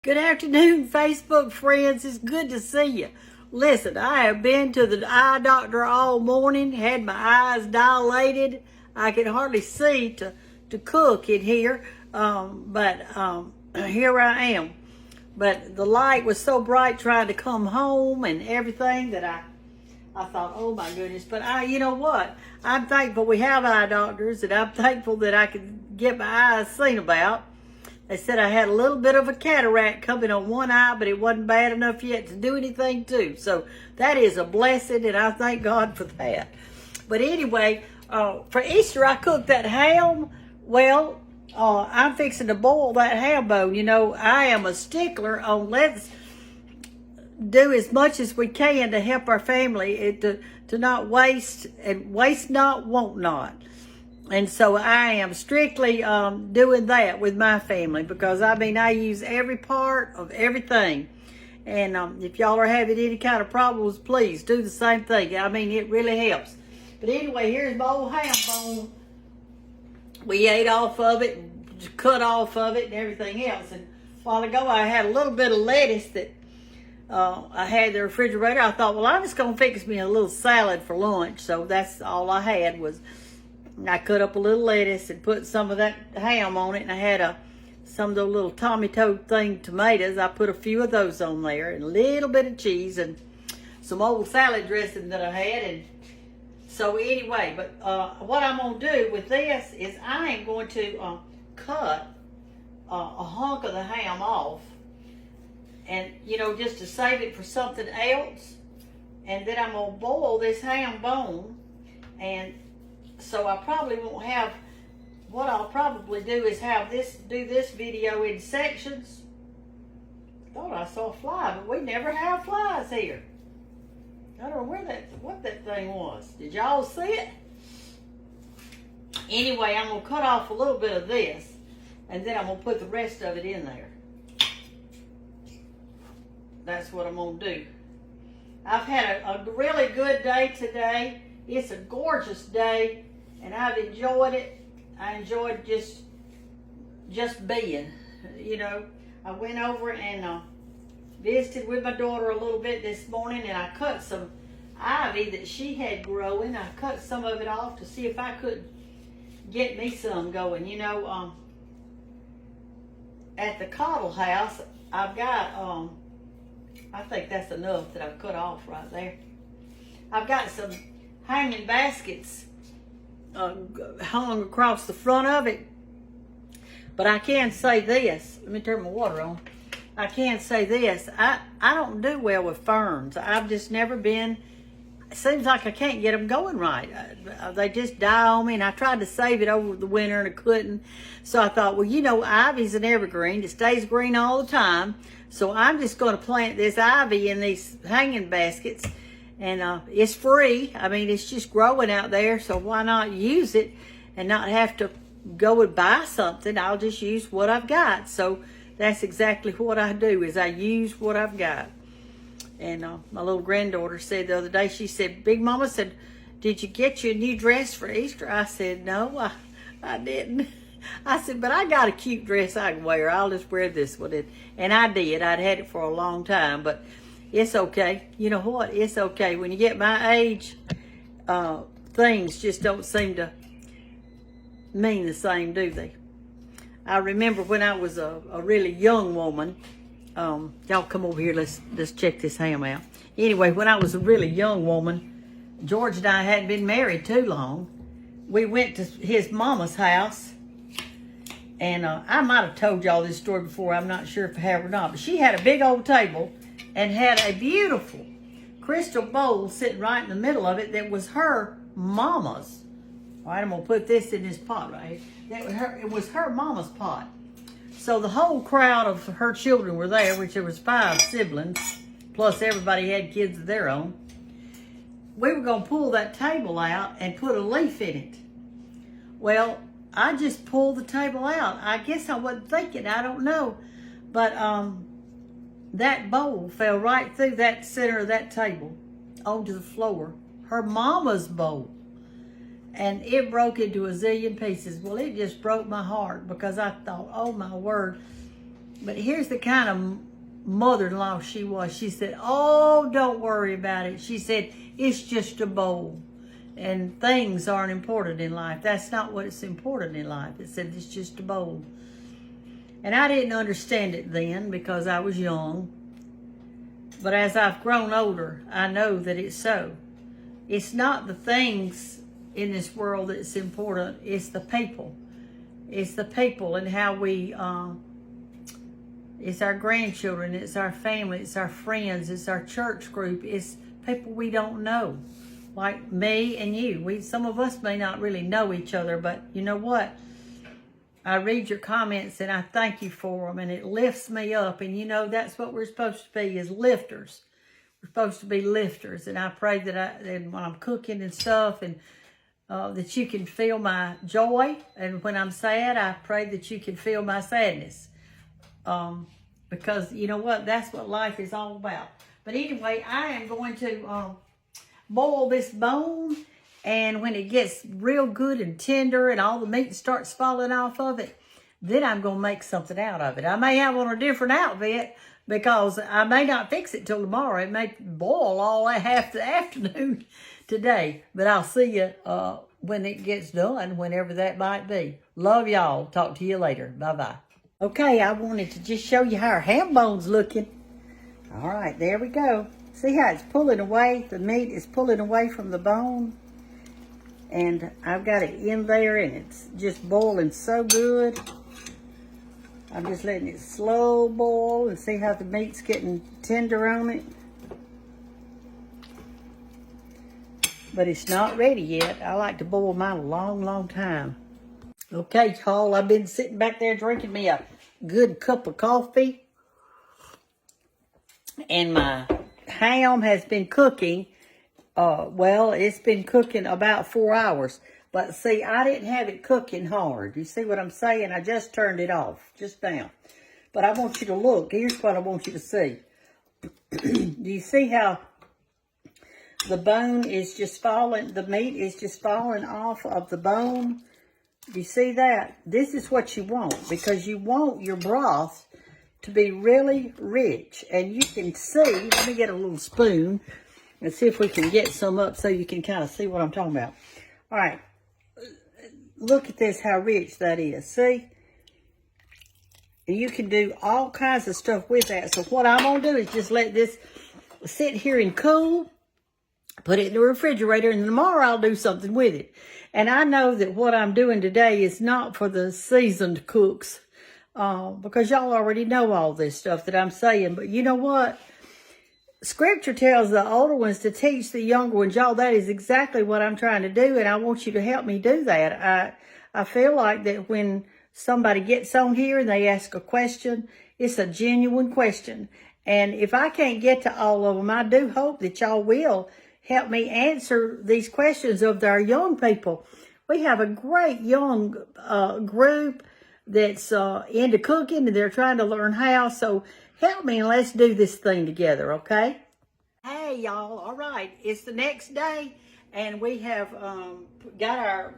Good afternoon, Facebook friends. It's good to see you. Listen, I have been to the eye doctor all morning, had my eyes dilated. I could hardly see to cook in here, but here I am. But the light was so bright trying to come home and everything that I thought, oh my goodness. But you know what? I'm thankful we have eye doctors, and I'm thankful that I could get my eyes seen about. They said I had a little bit of a cataract coming on one eye, but it wasn't bad enough yet to do anything to. So that is a blessing, and I thank God for that. But anyway, for Easter, I cooked that ham. Well, I'm fixing to boil that ham bone. You know, I am a stickler on let's do as much as we can to help our family, to not waste, and waste not, want not. And so I am strictly doing that with my family, because I use every part of everything. And if y'all are having any kind of problems, please do the same thing. It really helps. But anyway, here's my old ham bone. We ate off of it, cut off of it, and everything else. And a while ago, I had a little bit of lettuce that I had in the refrigerator. I thought, well, I'm just going to fix me a little salad for lunch. So that's all I had was, I cut up a little lettuce and put some of that ham on it, and I had some of those little tomato thing tomatoes. I put a few of those on there, and a little bit of cheese, and some old salad dressing that I had. And so anyway, but what I'm going to do with this is I am going to cut a hunk of the ham off, and just to save it for something else. And then I'm going to boil this ham bone, and so I probably won't have, what I'll probably do is do this video in sections. Thought I saw a fly, but we never have flies here. I don't know what that thing was. Did y'all see it? Anyway, I'm going to cut off a little bit of this, and then I'm going to put the rest of it in there. That's what I'm going to do. I've had a really good day today. It's a gorgeous day, and I've enjoyed it. I enjoyed just being, I went over and visited with my daughter a little bit this morning, and I cut some ivy that she had growing. I cut some of it off to see if I could get me some going. At the Cottle house, I've got, I think that's enough that I've cut off right there. I've got some hanging baskets hung across the front of it. But I can say this. Let me turn my water on. I can say this. I don't do well with ferns. I've just never been. It seems like I can't get them going right. They just die on me, and I tried to save it over the winter, and I couldn't. So I thought, well, ivy's an evergreen. It stays green all the time. So I'm just going to plant this ivy in these hanging baskets. And it's free. It's just growing out there, so why not use it and not have to go and buy something? I'll just use what I've got. So that's exactly what I do, is I use what I've got. And my little granddaughter said the other day, she said, Big Mama said, did you get you a new dress for Easter? I said, no, I didn't. I said, but I got a cute dress I can wear. I'll just wear this one. And I did. I'd had it for a long time, but it's okay. You know what? It's okay. When you get my age, things just don't seem to mean the same, do they? I remember when I was a really young woman. Y'all come over here. Let's check this ham out. Anyway, when I was a really young woman, George and I hadn't been married too long. We went to his mama's house. And I might have told y'all this story before. I'm not sure if I have or not. But she had a big old table and had a beautiful crystal bowl sitting right in the middle of it that was her mama's. All right, I'm going to put this in this pot right here. It was her mama's pot. So the whole crowd of her children were there, which there was 5 siblings, plus everybody had kids of their own. We were going to pull that table out and put a leaf in it. Well, I just pulled the table out. I guess I wasn't thinking. I don't know. But that bowl fell right through that center of that table onto the floor. Her mama's bowl. And it broke into a zillion pieces. Well, it just broke my heart, because I thought, oh my word. But here's the kind of mother-in-law she was. She said, oh, don't worry about it. She said, it's just a bowl. And things aren't important in life. That's not what's important in life. It said it's just a bowl. And I didn't understand it then because I was young. But as I've grown older, I know that it's so. It's not the things in this world that's important. It's the people. It's the people and how we... it's our grandchildren, it's our family, it's our friends, it's our church group, it's people we don't know, like me and you. Some of us may not really know each other, but you know what? I read your comments and I thank you for them, and it lifts me up. And you know, that's what we're supposed to be, is lifters. We're supposed to be lifters. And I pray that when I'm cooking and stuff, and that you can feel my joy. And when I'm sad, I pray that you can feel my sadness. Because you know what? That's what life is all about. But anyway, I am going to boil this bone, and when it gets real good and tender and all the meat starts falling off of it, then I'm going to make something out of it. I may have on a different outfit because I may not fix it till tomorrow. It may boil all half the afternoon today, but I'll see you when it gets done, whenever that might be. Love y'all. Talk to you later. Bye-bye. Okay, I wanted to just show you how our ham bone's looking. All right, there we go. See how it's pulling away? The meat is pulling away from the bone. And I've got it in there, and it's just boiling so good. I'm just letting it slow boil, and see how the meat's getting tender on it. But it's not ready yet. I like to boil mine a long, long time. Okay, y'all, I've been sitting back there drinking me a good cup of coffee. And my ham has been cooking. Well, it's been cooking about 4 hours. But see, I didn't have it cooking hard. You see what I'm saying? I just turned it off just now. But I want you to look. Here's what I want you to see. Do you see how the bone is just falling, the meat is just falling off of the bone? Do you see that? This is what you want, because you want your broth to be really rich. And you can see, let me get a little spoon and see if we can get some up so you can kind of see what I'm talking about. All right. Look at this, how rich that is. See? And you can do all kinds of stuff with that. So what I'm going to do is just let this sit here and cool. Put it in the refrigerator, and tomorrow I'll do something with it. And I know that what I'm doing today is not for the seasoned cooks, because y'all already know all this stuff that I'm saying. But you know what? Scripture tells the older ones to teach the younger ones. Y'all, that is exactly what I'm trying to do, and I want you to help me do that. I feel like that when somebody gets on here and they ask a question, it's a genuine question. And if I can't get to all of them, I do hope that y'all will help me answer these questions of our young people. We have a great young group that's into cooking, and they're trying to learn how. So help me, and let's do this thing together, okay? Hey, y'all. All right. It's the next day, and we have got our...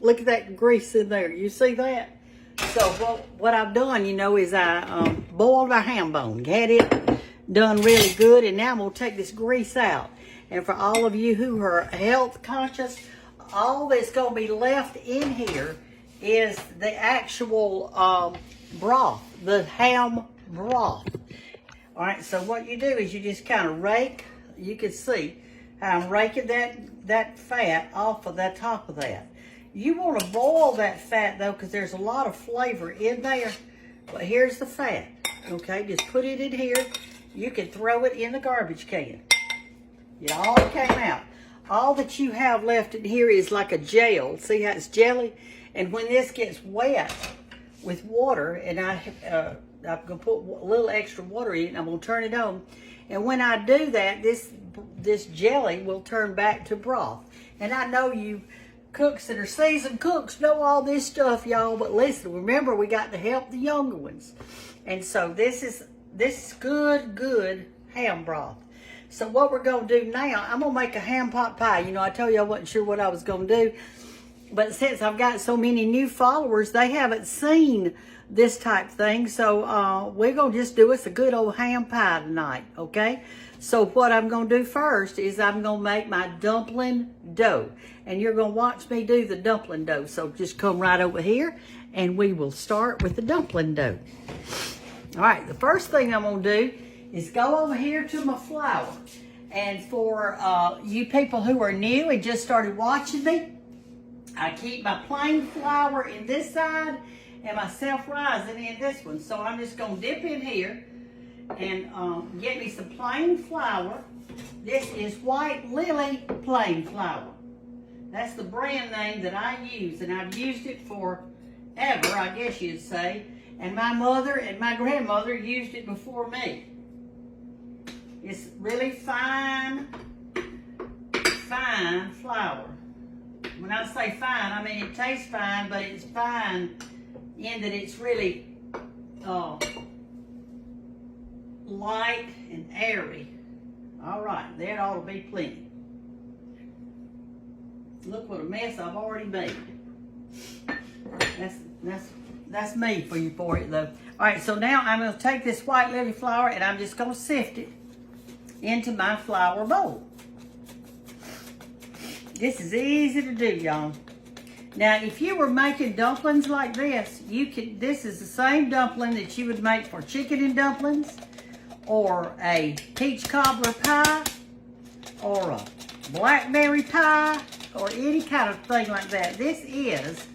Look at that grease in there. You see that? So what I've done, you know, is I boiled our ham bone. Had it done really good, and now I'm going to take this grease out. And for all of you who are health conscious, all that's going to be left in here is the actual broth, the ham broth. All right, so what you do is you just kind of rake. You can see how I'm raking that fat off of the top of that. You want to boil that fat, though, because there's a lot of flavor in there. But here's the fat, okay? Just put it in here. You can throw it in the garbage can. It all came out. All that you have left in here is like a gel. See how it's jelly? And when this gets wet with water, and I'm going to put a little extra water in it, and I'm going to turn it on. And when I do that, this jelly will turn back to broth. And I know you cooks that are seasoned cooks know all this stuff, y'all. But listen, remember, we got to help the younger ones. And so this is good ham broth. So what we're going to do now, I'm going to make a ham pot pie. You know, I told you I wasn't sure what I was going to do. But since I've got so many new followers, they haven't seen this type thing. So we're going to just do us a good old ham pie tonight, okay? So what I'm going to do first is I'm going to make my dumpling dough. And you're going to watch me do the dumpling dough. So just come right over here and we will start with the dumpling dough. All right, the first thing I'm going to do is go over here to my flour. And for you people who are new and just started watching me, I keep my plain flour in this side and my self-rising in this one. So I'm just going to dip in here and get me some plain flour. This is White Lily plain flour. That's the brand name that I use, and I've used it forever, I guess you'd say. And my mother and my grandmother used it before me. It's really fine flour. When I say fine, I mean it tastes fine, but it's fine in that it's really light and airy. All right, that ought to be plenty. Look what a mess I've already made. That's me for it though. All right, so now I'm going to take this White Lily flour and I'm just going to sift it into my flour bowl. This is easy to do, y'all. Now, if you were making dumplings like this, this is the same dumpling that you would make for chicken and dumplings, or a peach cobbler pie, or a blackberry pie, or any kind of thing like that. This is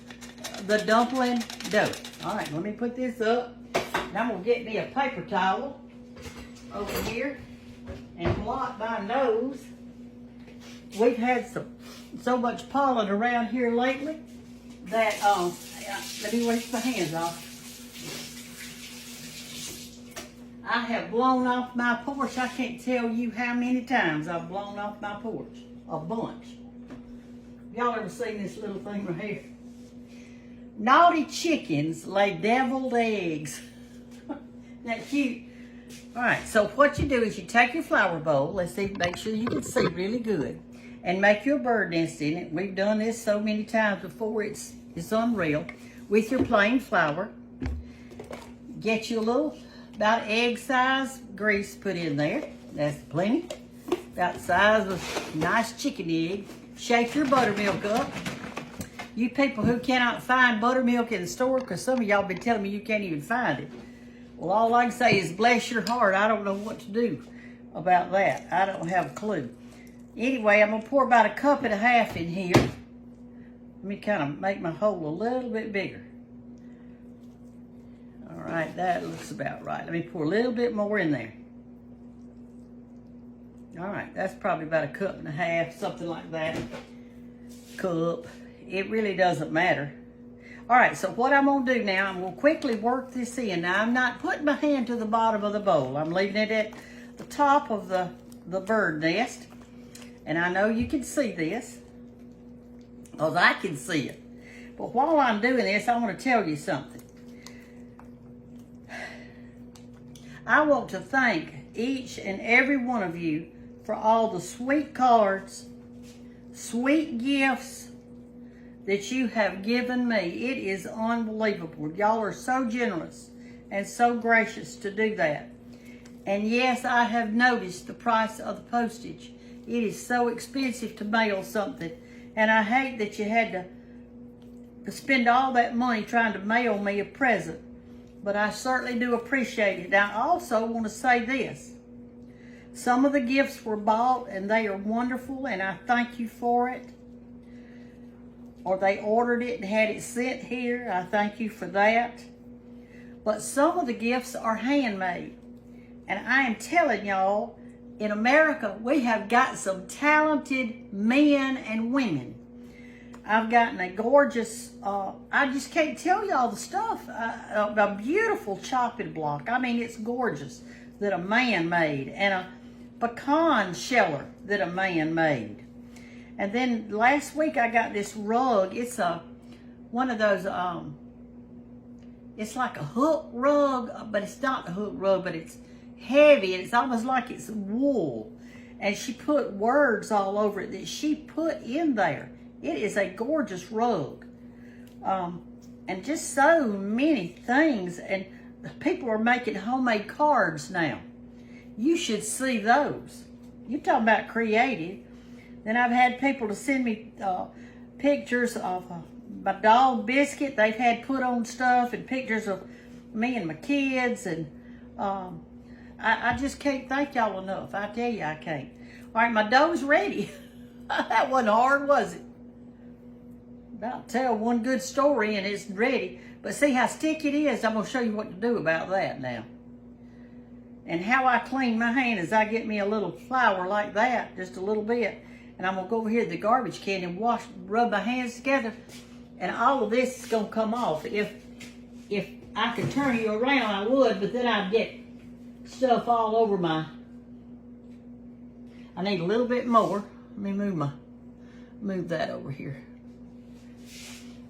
the dumpling dough. All right, let me put this up. And I'm gonna get me a paper towel over here and blot my nose. We've had so much pollen around here lately that, let me wash my hands off. I have blown off my porch. I can't tell you how many times I've blown off my porch. A bunch. Y'all ever seen this little thing right here? Naughty chickens lay deviled eggs. Isn't that cute? All right, so what you do is you take your flour bowl. Let's see, make sure you can see really good. And make your bird nest in it. We've done this so many times before, it's unreal. With your plain flour. Get you a little, about egg size grease put in there. That's plenty. About the size of a nice chicken egg. Shake your buttermilk up. You people who cannot find buttermilk in the store, because some of y'all been telling me you can't even find it. Well, all I can say is bless your heart. I don't know what to do about that. I don't have a clue. Anyway, I'm going to pour about 1.5 cups in here. Let me kind of make my hole a little bit bigger. All right, that looks about right. Let me pour a little bit more in there. All right, that's probably about 1.5 cups, something like that. Cup. It really doesn't matter. All right, so what I'm going to do now, I'm going to quickly work this in. Now, I'm not putting my hand to the bottom of the bowl. I'm leaving it at the top of the bird nest. And I know you can see this, because I can see it. But while I'm doing this, I want to tell you something. I want to thank each and every one of you for all the sweet cards, sweet gifts that you have given me. It is unbelievable. Y'all are so generous and so gracious to do that. And yes, I have noticed the price of the postage. It is so expensive to mail something. And I hate that you had to spend all that money trying to mail me a present. But I certainly do appreciate it. Now, I also want to say this. Some of the gifts were bought and they are wonderful, and I thank you for it. Or they ordered it and had it sent here. I thank you for that. But some of the gifts are handmade. And I am telling y'all, in America, we have got some talented men and women. I've gotten a gorgeous, I just can't tell y'all the stuff, a beautiful chopping block. I mean, it's gorgeous that a man made, and a pecan sheller that a man made. And then last week I got this rug. It's one of those, it's like a hook rug, but it's not a hook rug, but it's heavy, and it's almost like it's wool. And she put words all over it that she put in there. It is a gorgeous rug. and just so many things. And people are making homemade cards now. You should see those. You're talking about creative. Then I've had people to send me pictures of my dog Biscuit. They've had put on stuff and pictures of me and my kids. And I just can't thank y'all enough. I tell you, I can't. All right, my dough's ready. That wasn't hard, was it? About to tell one good story and it's ready. But see how sticky it is? I'm going to show you what to do about that now. And how I clean my hand is I get me a little flour like that, just a little bit. And I'm going to go over here to the garbage can and rub my hands together. And all of this is going to come off. If I could turn you around, I would, but then I'd get stuff all over my... I need a little bit more. Let me move that over here.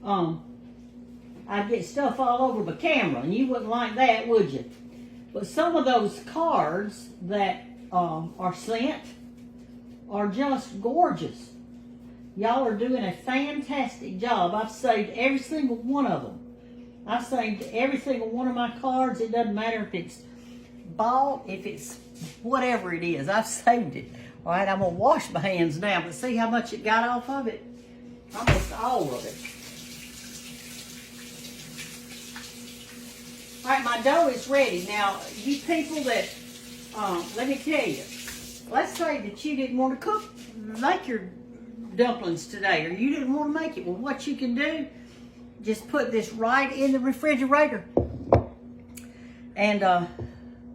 I'd get stuff all over my camera, and you wouldn't like that, would you? But some of those cards that are sent are just gorgeous. Y'all are doing a fantastic job. I've saved every single one of them. I've saved every single one of my cards. It doesn't matter if it's bought, if it's whatever it is. I've saved it. All right, I'm going to wash my hands now, but see how much it got off of it? Almost all of it. All right, my dough is ready. Now, you people that, let me tell you, let's say that you didn't want to make your dumplings today, or you didn't want to make it. Well, what you can do, just put this right in the refrigerator. And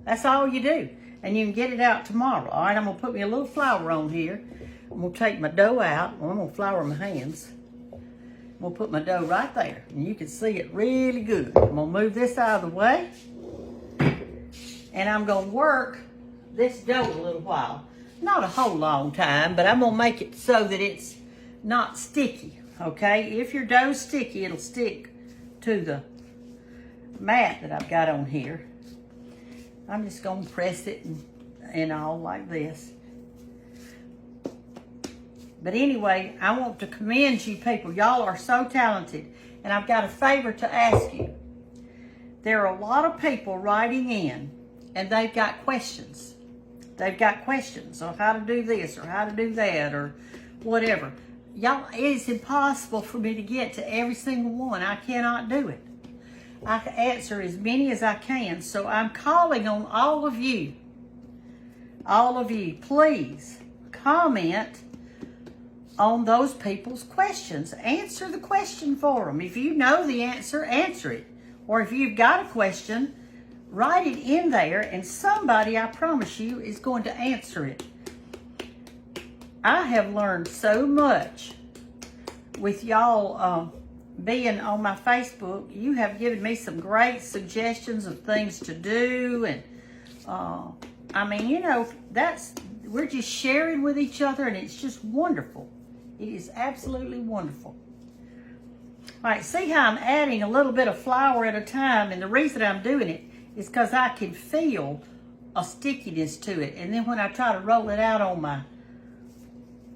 that's all you do. And you can get it out tomorrow. All right, I'm going to put me a little flour on here. I'm going to take my dough out. Well, I'm going to flour my hands. I'm going to put my dough right there. And you can see it really good. I'm going to move this out of the way. And I'm going to work this dough a little while. Not a whole long time, but I'm going to make it so that it's not sticky. Okay? If your dough's sticky, it'll stick to the mat that I've got on here. I'm just going to press it and all like this. But anyway, I want to commend you people. Y'all are so talented. And I've got a favor to ask you. There are a lot of people writing in, and they've got questions. They've got questions on how to do this or how to do that or whatever. Y'all, it is impossible for me to get to every single one. I cannot do it. I can answer as many as I can. So I'm calling on all of you. All of you, please comment on those people's questions. Answer the question for them. If you know the answer, answer it. Or if you've got a question, write it in there and somebody, I promise you, is going to answer it. I have learned so much with y'all being on my Facebook. You have given me some great suggestions of things to do. And I mean, you know, we're just sharing with each other and it's just wonderful. It is absolutely wonderful. All right, see how I'm adding a little bit of flour at a time, and the reason I'm doing it is because I can feel a stickiness to it. And then when I try to roll it out on my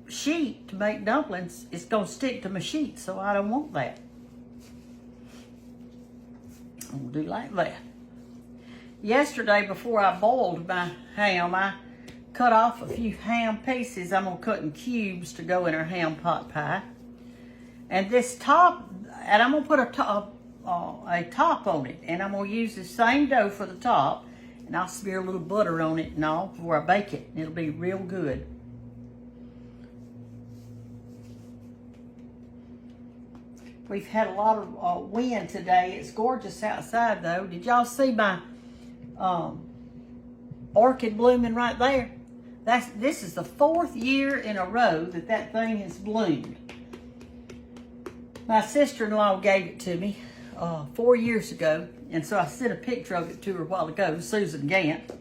sheet to make dumplings, it's going to stick to my sheet, so I don't want that. I'm going to do like that. Yesterday, before I boiled my ham, I cut off a few ham pieces. I'm going to cut in cubes to go in our ham pot pie. And this top, and I'm going to put a top on it. And I'm going to use the same dough for the top. And I'll smear a little butter on it and all before I bake it. And it'll be real good. We've had a lot of wind today. It's gorgeous outside though. Did y'all see my orchid blooming right there? This is the 4th year in a row that thing has bloomed. My sister-in-law gave it to me 4 years ago, and so I sent a picture of it to her a while ago, Susan Gantt.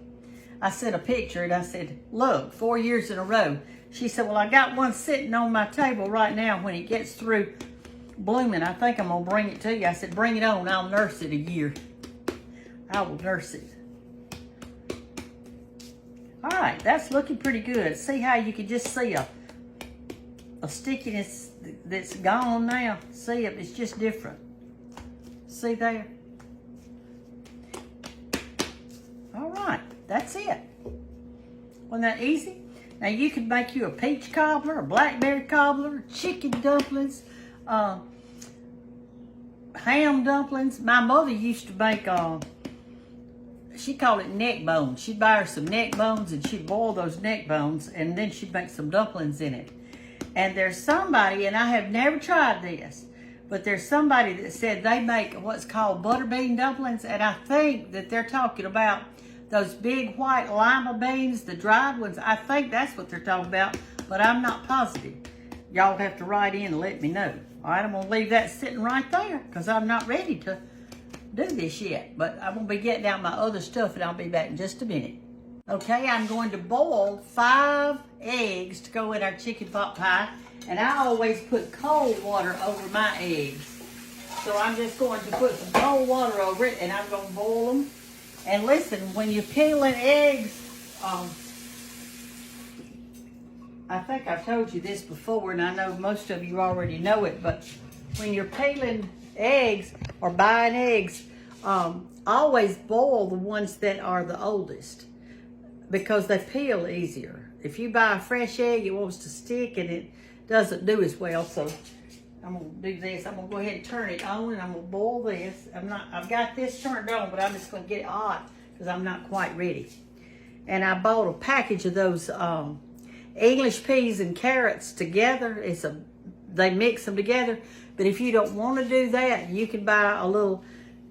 I sent a picture and I said, look, 4 years in a row. She said, well, I got one sitting on my table right now. When it gets through blooming, I think I'm going to bring it to you. I said, bring it on. I'll nurse it a year. I will nurse it. All right, that's looking pretty good. See how you can just see a stickiness that's gone now? See it? It's just different. See there? All right, that's it. Wasn't that easy? Now you could make you a peach cobbler, a blackberry cobbler, chicken dumplings, ham dumplings. My mother used to make, she called it neck bones. She'd buy her some neck bones and she'd boil those neck bones and then she'd make some dumplings in it. And there's somebody, and I have never tried this, but there's somebody that said they make what's called butterbean dumplings, and I think that they're talking about those big white lima beans, the dried ones. I think that's what they're talking about, but I'm not positive. Y'all have to write in and let me know. All right, I'm gonna leave that sitting right there because I'm not ready to do this yet, but I'm gonna be getting out my other stuff and I'll be back in just a minute. Okay, I'm going to boil 5 eggs to go in our chicken pot pie, and I always put cold water over my eggs. So I'm just going to put some cold water over it and I'm gonna boil them. And listen, when you're peeling eggs, I think I've told you this before, and I know most of you already know it, but when you're peeling eggs or buying eggs, always boil the ones that are the oldest because they peel easier. If you buy a fresh egg, it wants to stick and it doesn't do as well. So I'm gonna do this. I'm gonna go ahead and turn it on and I'm gonna boil this. I've got this turned on, but I'm just gonna get it hot because I'm not quite ready. And I bought a package of those English peas and carrots together. They mix them together. But if you don't want to do that, you can buy a little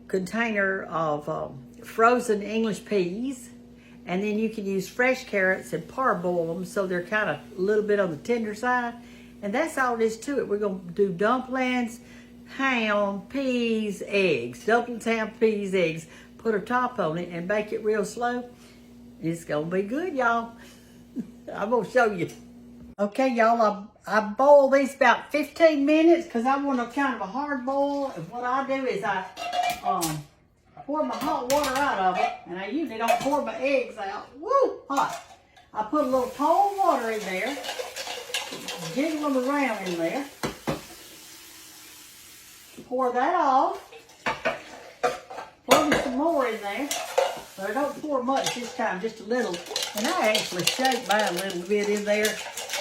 container of frozen English peas, and then you can use fresh carrots and parboil them so they're kind of a little bit on the tender side. And that's all there is to it. We're going to do dumplings, ham, peas, eggs. Dumplings, ham, peas, eggs. Put a top on it and bake it real slow. It's going to be good, y'all. I'm going to show you. Okay, y'all, I boil these about 15 minutes because I want a kind of a hard boil. And what I do is I pour my hot water out of it, and I usually don't pour my eggs out. Woo, hot. I put a little cold water in there, jiggle them around in there. Pour that off. Pour me some more in there. But I don't pour much this time, just a little. And I actually shake mine a little bit in there.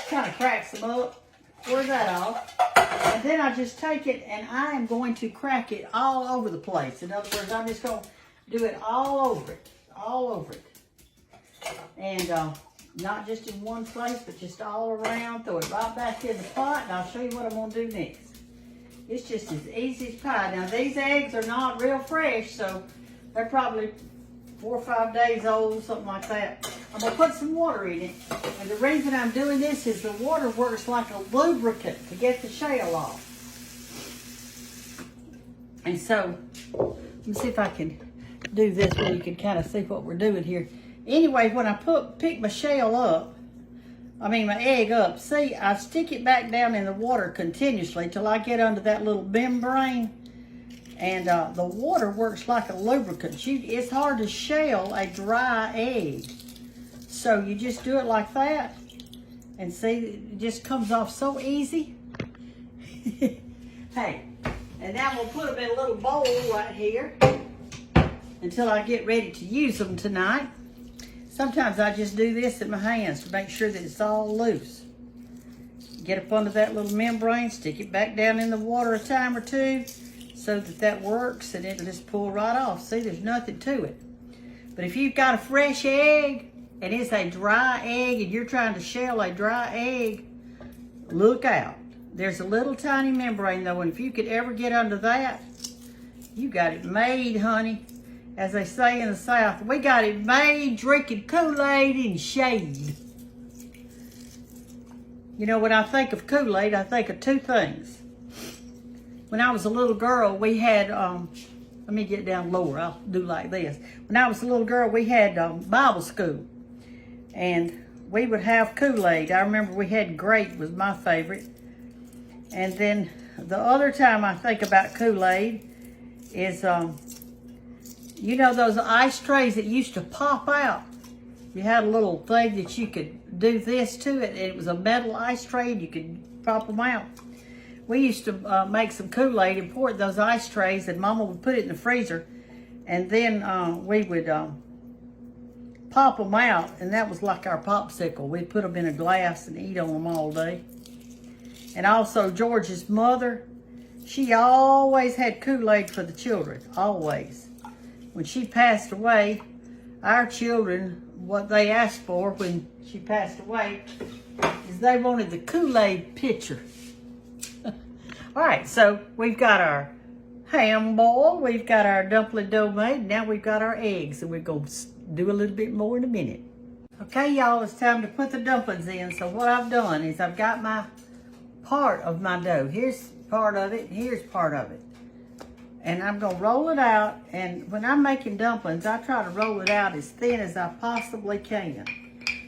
Kind of cracks them up. Pour that off. And then I just take it and I am going to crack it all over the place. In other words, I'm just going to do it all over it. All over it. And not just in one place, but just all around. Throw it right back in the pot, and I'll show you what I'm going to do next. It's just as easy as pie. Now, these eggs are not real fresh, so they're probably 4 or 5 days old, something like that. I'm going to put some water in it. And the reason I'm doing this is the water works like a lubricant to get the shell off. And so, let me see if I can do this where you can kind of see what we're doing here. Anyway, when I pick my shell up, my egg up, see, I stick it back down in the water continuously till I get under that little membrane. And the water works like a lubricant. It's hard to shell a dry egg. So you just do it like that. And see, it just comes off so easy. Hey, and now we'll put them in a little bowl right here until I get ready to use them tonight. Sometimes I just do this in my hands to make sure that it's all loose. Get up under that little membrane, stick it back down in the water a time or two so that works, and it'll just pull right off. See, there's nothing to it. But if you've got a fresh egg and it's a dry egg and you're trying to shell a dry egg, look out. There's a little tiny membrane though, and if you could ever get under that, you got it made, honey. As they say in the South, we got it made drinking Kool-Aid in shade. You know, when I think of Kool-Aid, I think of 2 things. When I was a little girl, we had, let me get down lower, I'll do like this. When I was a little girl, we had Bible school. And we would have Kool-Aid. I remember we had grape was my favorite. And then the other time I think about Kool-Aid is, you know those ice trays that used to pop out? You had a little thing that you could do this to it, and it was a metal ice tray, and you could pop them out. we used to make some Kool-Aid and pour it in those ice trays, and Mama would put it in the freezer, and then we would pop them out, and that was like our popsicle. We'd put them in a glass and eat on them all day. And also George's mother, she always had Kool-Aid for the children, always. When she passed away, our children, what they asked for when she passed away is they wanted the Kool-Aid pitcher. All right, so we've got our ham boil, we've got our dumpling dough made, now we've got our eggs, and we're going to do a little bit more in a minute. Okay, y'all, it's time to put the dumplings in. So what I've done is I've got my part of my dough. Here's part of it, here's part of it. And I'm going to roll it out, and when I'm making dumplings, I try to roll it out as thin as I possibly can.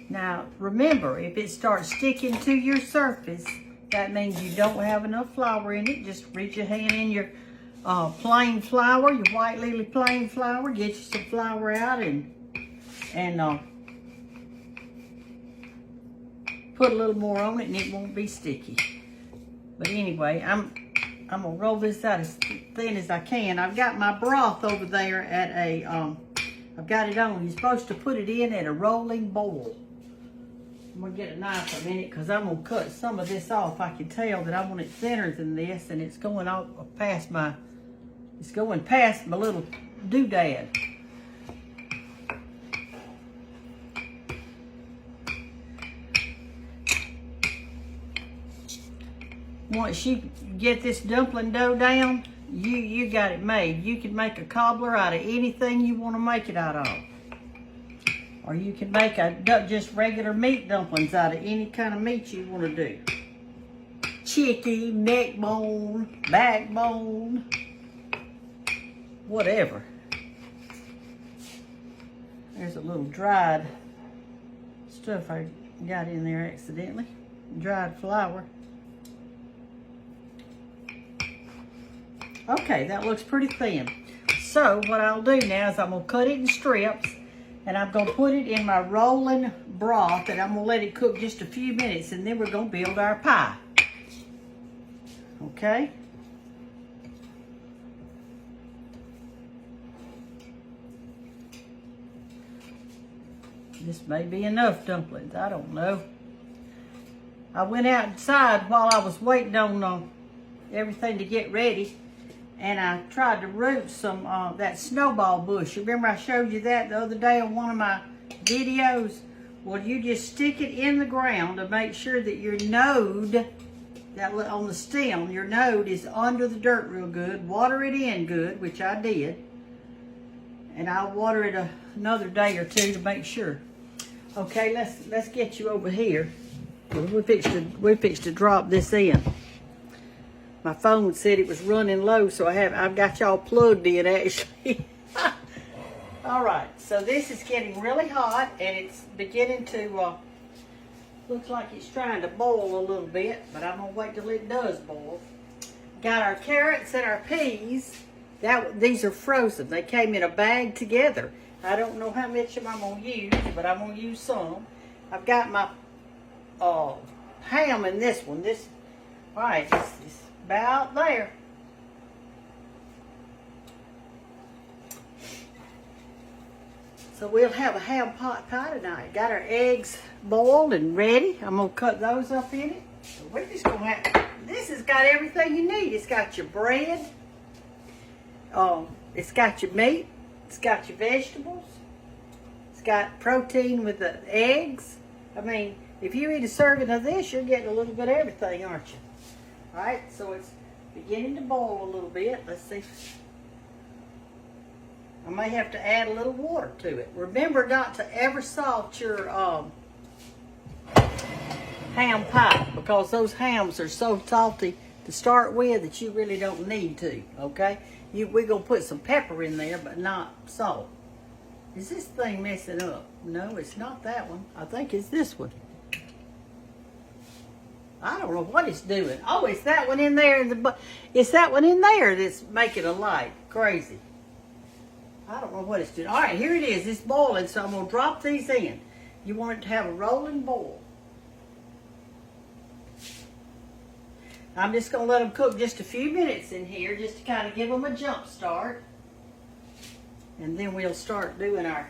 Now, remember, if it starts sticking to your surface, that means you don't have enough flour in it. Just reach your hand in your plain flour, your white lily plain flour, get you some flour out and put a little more on it, and it won't be sticky. But anyway, I'm gonna roll this out as thin as I can. I've got my broth over there at a, I've got it on. You're supposed to put it in at a rolling boil. I'm gonna get a knife a minute because I'm gonna cut some of this off. I can tell that I want it thinner than this, and it's going off past my, it's going past my little doodad. Once you get this dumpling dough down, you got it made. You can make a cobbler out of anything you want to make it out of. Or you can make just regular meat dumplings out of any kind of meat you want to do. Chicken, neck bone, backbone, whatever. There's a little dried stuff I got in there accidentally. Dried flour. Okay, that looks pretty thin. So what I'll do now is I'm going to cut it in strips, and I'm going to put it in my rolling broth, and I'm going to let it cook just a few minutes, and then we're going to build our pie. Okay? This may be enough dumplings. I don't know. I went outside while I was waiting on everything to get ready, and I tried to root some that snowball bush. Remember I showed you that the other day on one of my videos? Well, you just stick it in the ground to make sure that your node, that on the stem, your node is under the dirt real good. Water it in good, which I did. And I'll water it another day or two to make sure. Okay, let's get you over here. We fixed to drop this in. My phone said it was running low, so I've got y'all plugged in actually. All right, so this is getting really hot, and it's beginning to looks like it's trying to boil a little bit, but I'm gonna wait till it does boil. Got our carrots and our peas. These are frozen. They came in a bag together. I don't know how much of them I'm gonna use, but I'm gonna use some. I've got my ham in this one. All right, it's about there. So we'll have a ham pot pie tonight. Got our eggs boiled and ready. I'm gonna cut those up in it. So we're just gonna have, this has got everything you need. It's got your bread. It's got your meat. It's got your vegetables. It's got protein with the eggs. I mean, if you eat a serving of this, you're getting a little bit of everything, aren't you? All right, so it's beginning to boil a little bit. Let's see. I may have to add a little water to it. Remember not to ever salt your ham pie, because those hams are so salty to start with that you really don't need to, okay? We're going to put some pepper in there, but not salt. Is this thing messing up? No, it's not that one. I think it's this one. I don't know what it's doing. Oh, it's that one in there. It's that one in there that's making a light. Crazy. I don't know what it's doing. All right, here it is. It's boiling, so I'm going to drop these in. You want it to have a rolling boil. I'm just going to let them cook just a few minutes in here just to kind of give them a jump start. And then we'll start doing our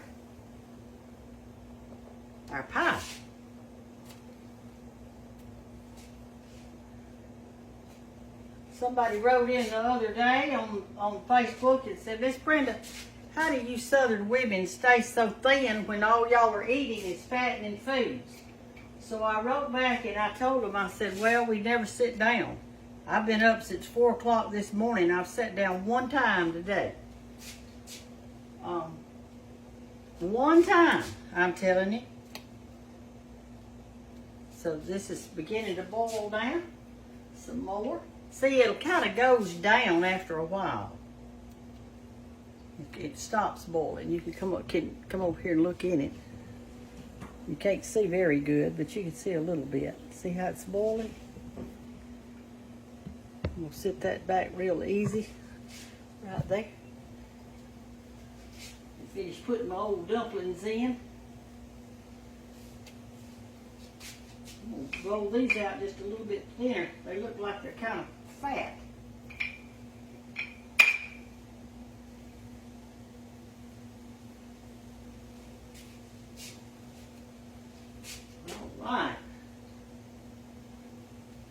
pie. Somebody wrote in the other day on Facebook and said, Miss Brenda, how do you Southern women stay so thin when all y'all are eating is fattening foods? So I wrote back and I told them, I said, well, we never sit down. I've been up since 4 o'clock this morning. I've sat down one time today. One time, I'm telling you. So this is beginning to boil down some more. See, it kind of goes down after a while. It stops boiling. You can come over here and look in it. You can't see very good, but you can see a little bit. See how it's boiling? We'll sit that back real easy right there. Finish putting my old dumplings in. I'm gonna roll these out just a little bit thinner. They look like they're kind of fat. All right.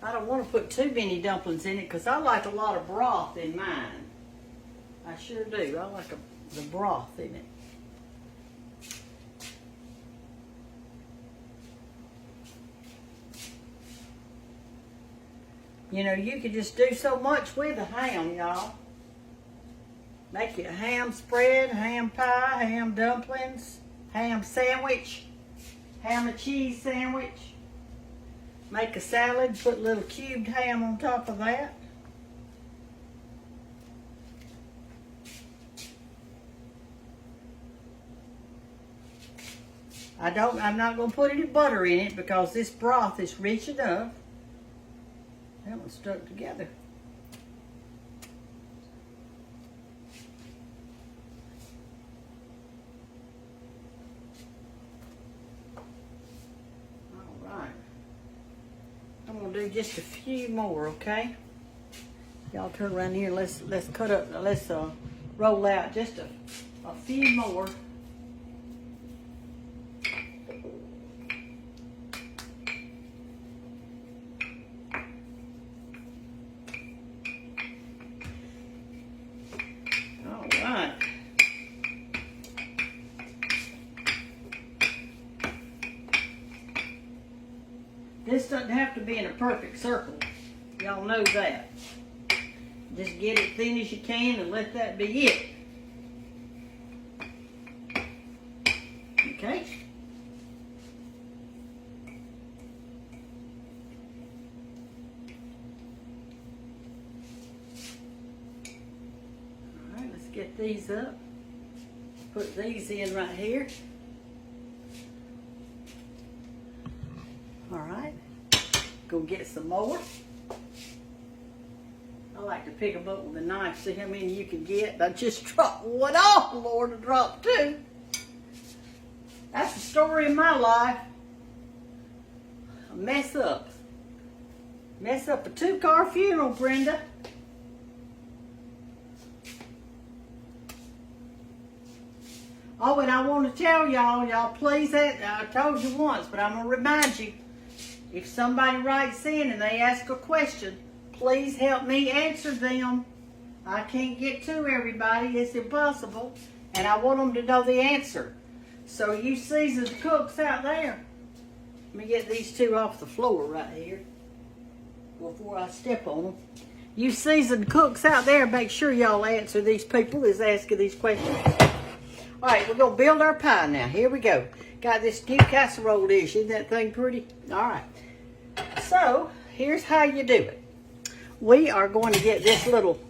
I don't want to put too many dumplings in it because I like a lot of broth in mine. I sure do. I like the broth in it. You know, you could just do so much with a ham, y'all. Make you a ham spread, ham pie, ham dumplings, ham sandwich, ham and cheese sandwich. Make a salad, put a little cubed ham on top of that. I'm not going to put any butter in it because this broth is rich enough. That one's stuck together. All right. I'm going to do just a few more, okay? Y'all turn around here. Let's cut up. Let's roll out just a few more. This doesn't have to be in a perfect circle. Y'all know that. Just get it thin as you can and let that be it. Okay? Alright, let's get these up. Put these in right here. Alright. Go get some more. I like to pick them up with a knife, see how many you can get. I just dropped one off, Lord, I dropped two. That's the story of my life. A mess up. Mess up a 2-car funeral, Brenda. Oh, and I want to tell y'all please, I told you once, but I'm going to remind you, if somebody writes in and they ask a question, please help me answer them. I can't get to everybody. It's impossible. And I want them to know the answer. So you seasoned cooks out there, let me get these two off the floor right here before I step on them. You seasoned cooks out there, make sure y'all answer these people that's asking these questions. All right, we're going to build our pie now. Here we go. Got this new casserole dish. Isn't that thing pretty? All right. So, here's how you do it. We are going to get this little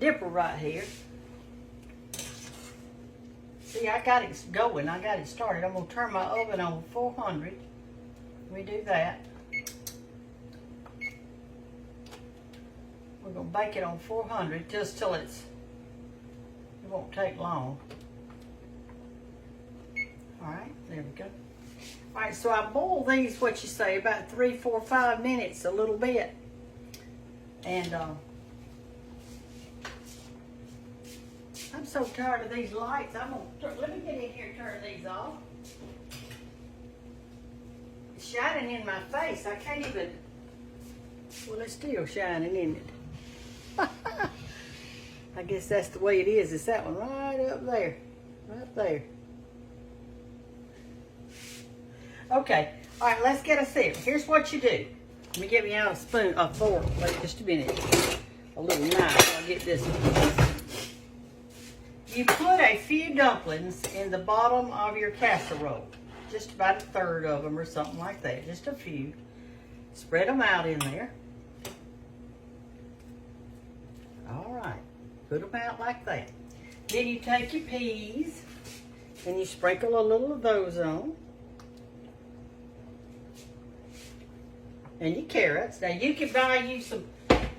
dipper right here. See, I got it going. I got it started. I'm going to turn my oven on 400. We do that. We're going to bake it on 400 just till it won't take long. All right, there we go. All right, so I boil these, what you say, about 3, 4, 5 minutes, a little bit. And I'm so tired of these lights. Let me get in here and turn these off. It's shining in my face. I can't even, well, it's still shining, isn't it? I guess that's the way it is. It's that one right up there. Right there. Okay. All right, let's get a sip. Here's what you do. Let me get me out a fork. Wait just a minute. A little knife. I'll get this one. You put a few dumplings in the bottom of your casserole. Just about a third of them or something like that. Just a few. Spread them out in there. All right. Put them out like that. Then you take your peas and you sprinkle a little of those on. And your carrots. Now you can buy you some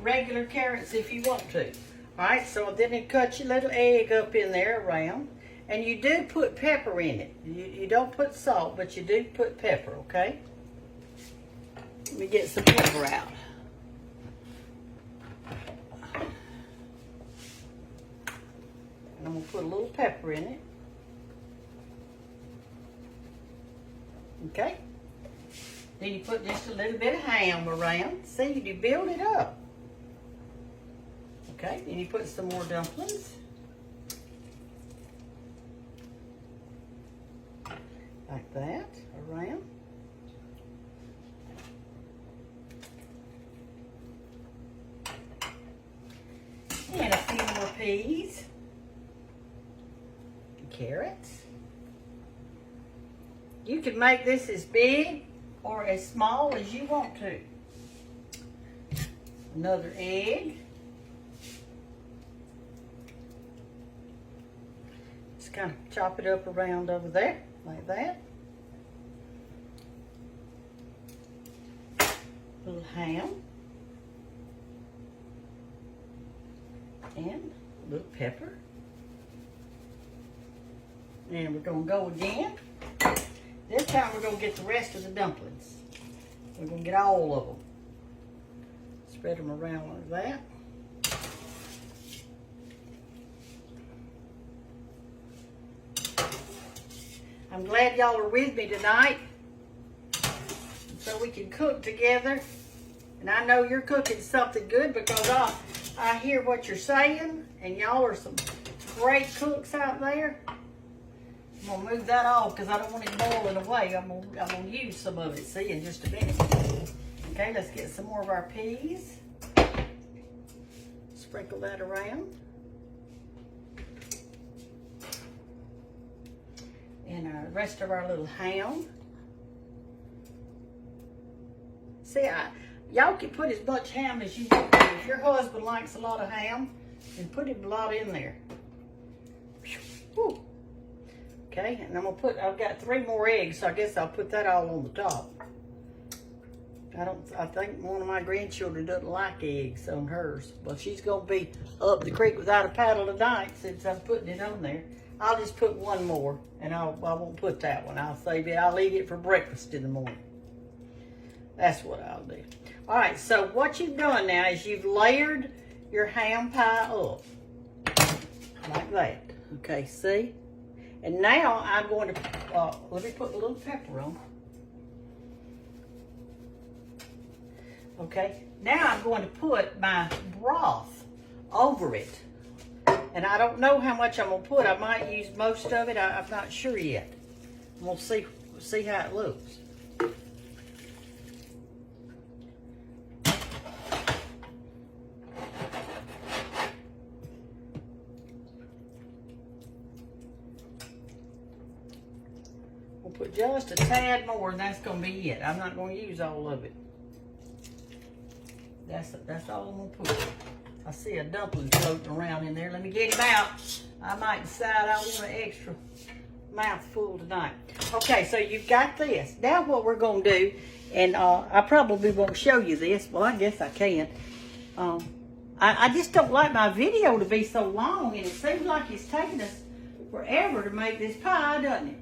regular carrots if you want to. Alright, so then you cut your little egg up in there around. And you do put pepper in it. You don't put salt, but you do put pepper, okay? Let me get some pepper out. And I'm going to put a little pepper in it. Okay? Then you put just a little bit of ham around. See, you build it up. Okay, then you put some more dumplings. Like that, around. And a few more peas. Carrots. You can make this as big or as small as you want to. Another egg. Just kind of chop it up around over there, like that. A little ham. And a little pepper. And we're going to go again. This time we're going to get the rest of the dumplings. We're going to get all of them. Spread them around like that. I'm glad y'all are with me tonight so we can cook together. And I know you're cooking something good because I hear what you're saying, and y'all are some great cooks out there. I'm going to move that off because I don't want it boiling away. I'm going to use some of it, see, in just a minute. Okay, let's get some more of our peas. Sprinkle that around. And the rest of our little ham. See, y'all can put as much ham as you want to. If your husband likes a lot of ham, then put him a lot in there. Whew. Okay, and I've got 3 more eggs, so I guess I'll put that all on the top. I think one of my grandchildren doesn't like eggs on hers. Well, she's gonna be up the creek without a paddle tonight since I'm putting it on there. I'll just put 1 more, and I won't put that one. I'll save it. I'll eat it for breakfast in the morning. That's what I'll do. All right, so what you've done now is you've layered your ham pie up like that. Okay, see? And now I'm going to, let me put a little pepper on. Okay, now I'm going to put my broth over it. And I don't know how much I'm going to put. I might use most of it. I'm not sure yet. We'll see how it looks. We'll put just a tad more, and that's going to be it. I'm not going to use all of it. That's all I'm going to put. I see a dumpling floating around in there. Let me get him out. I might decide I want an extra mouthful tonight. Okay, so you've got this. Now what we're going to do, and I probably won't show you this. Well, I guess I can. I just don't like my video to be so long, and it seems like it's taking us forever to make this pie, doesn't it?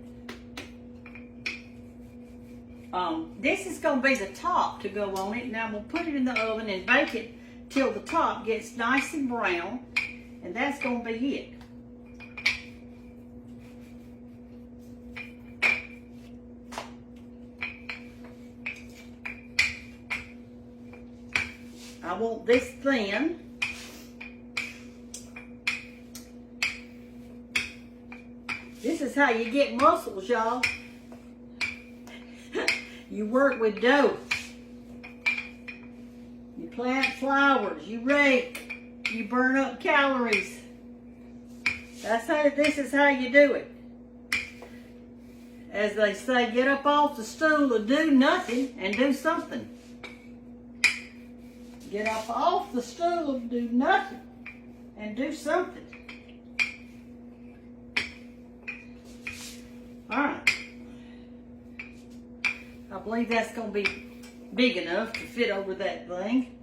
This is going to be the top to go on it. Now I'm going to put it in the oven and bake it till the top gets nice and brown, and that's going to be it. I want this thin. This is how you get muscles, y'all. You work with dough. You plant flowers. You rake. You burn up calories. This is how you do it. As they say, get up off the stool and do nothing and do something. Get up off the stool and do nothing and do something. All right. I believe that's going to be big enough to fit over that thing.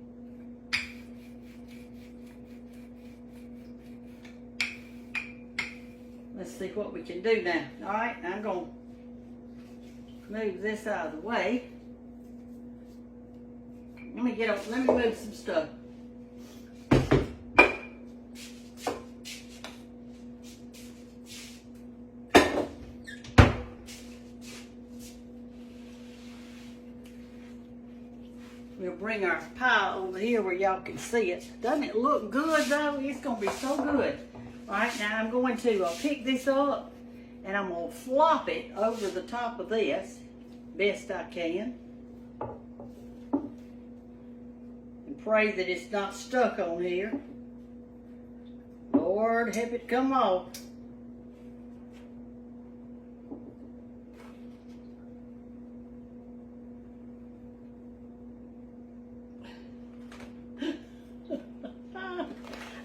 Let's see what we can do now. All right, I'm going to move this out of the way. Let me move some stuff. We'll bring our pie over here where y'all can see it. Doesn't it look good though? It's gonna be so good. All right, now I'm going to pick this up and I'm gonna flop it over the top of this, best I can. Pray that it's not stuck on here. Lord, help it come off.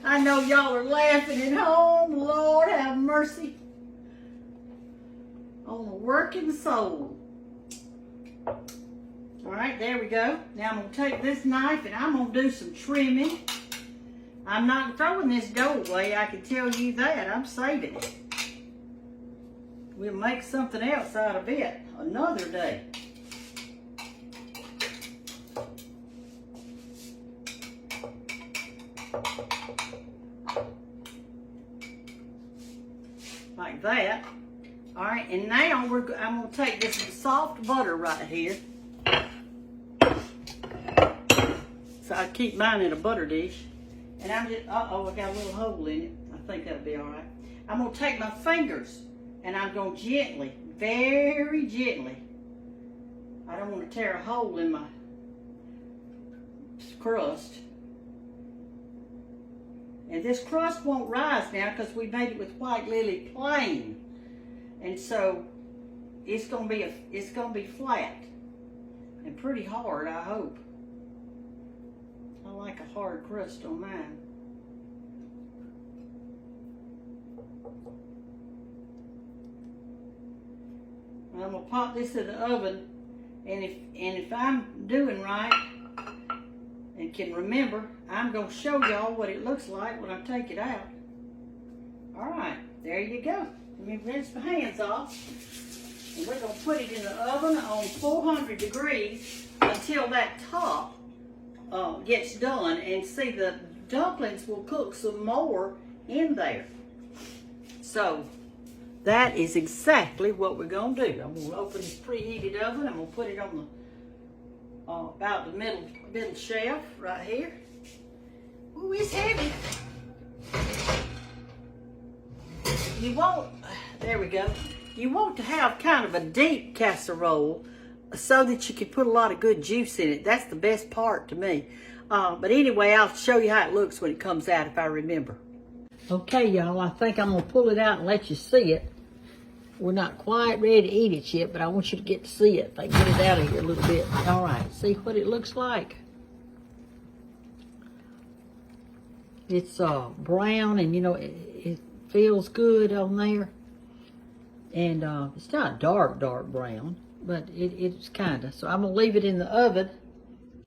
I know y'all are laughing at home. Lord, have mercy on the working soul. All right, there we go. Now I'm going to take this knife and I'm going to do some trimming. I'm not throwing this dough away, I can tell you that. I'm saving it. We'll make something else out of it another day. Like that. All right, and now I'm going to take this soft butter right here. So I keep mine in a butter dish. And I'm just, uh-oh, I got a little hole in it. I think that'll be all right. I'm going to take my fingers and I'm going to gently, very gently. I don't want to tear a hole in my crust. And this crust won't rise now because we made it with white lily plain. And so it's going to be flat and pretty hard, I hope. I like a hard crust on mine. I'm gonna pop this in the oven, and if I'm doing right and can remember, I'm gonna show y'all what it looks like when I take it out. All right, there you go. Let me rinse my hands off, and we're gonna put it in the oven on 400 degrees until that top gets done. And see, the dumplings will cook some more in there. So that is exactly what we're going to do. I'm going to open this preheated oven. I'm going to put it on the about the middle shelf right here. Ooh, it's heavy. You want, there we go. You want to have kind of a deep casserole so that you can put a lot of good juice in it. That's the best part to me. But anyway, I'll show you how it looks when it comes out if I remember. Okay, y'all, I think I'm going to pull it out and let you see it. We're not quite ready to eat it yet, but I want you to get to see it. If I get it out of here a little bit. All right, see what it looks like. It's brown, and you know, it feels good on there. And it's not dark brown, but it's kind of. So I'm going to leave it in the oven